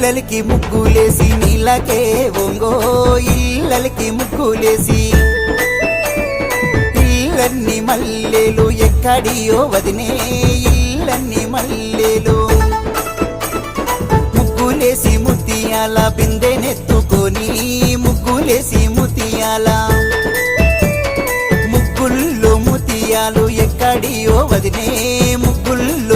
ఇళ్ళకి ముగ్గులేసి నీళ్ళకే ఒంగో ఇళ్ళకి ముగ్గులేసి ఇళ్ళన్ని మల్లెలు ఎక్కడియో వదినే ఇళ్ళన్ని మల్లెలు ముగ్గులేసి ముత్యాల బిందెనెత్తుకొని ముగ్గులేసి ముత్యాల ముగ్గుల్లో ముత్యాలు ఎక్కడియో వదినే ముగ్గుల్లో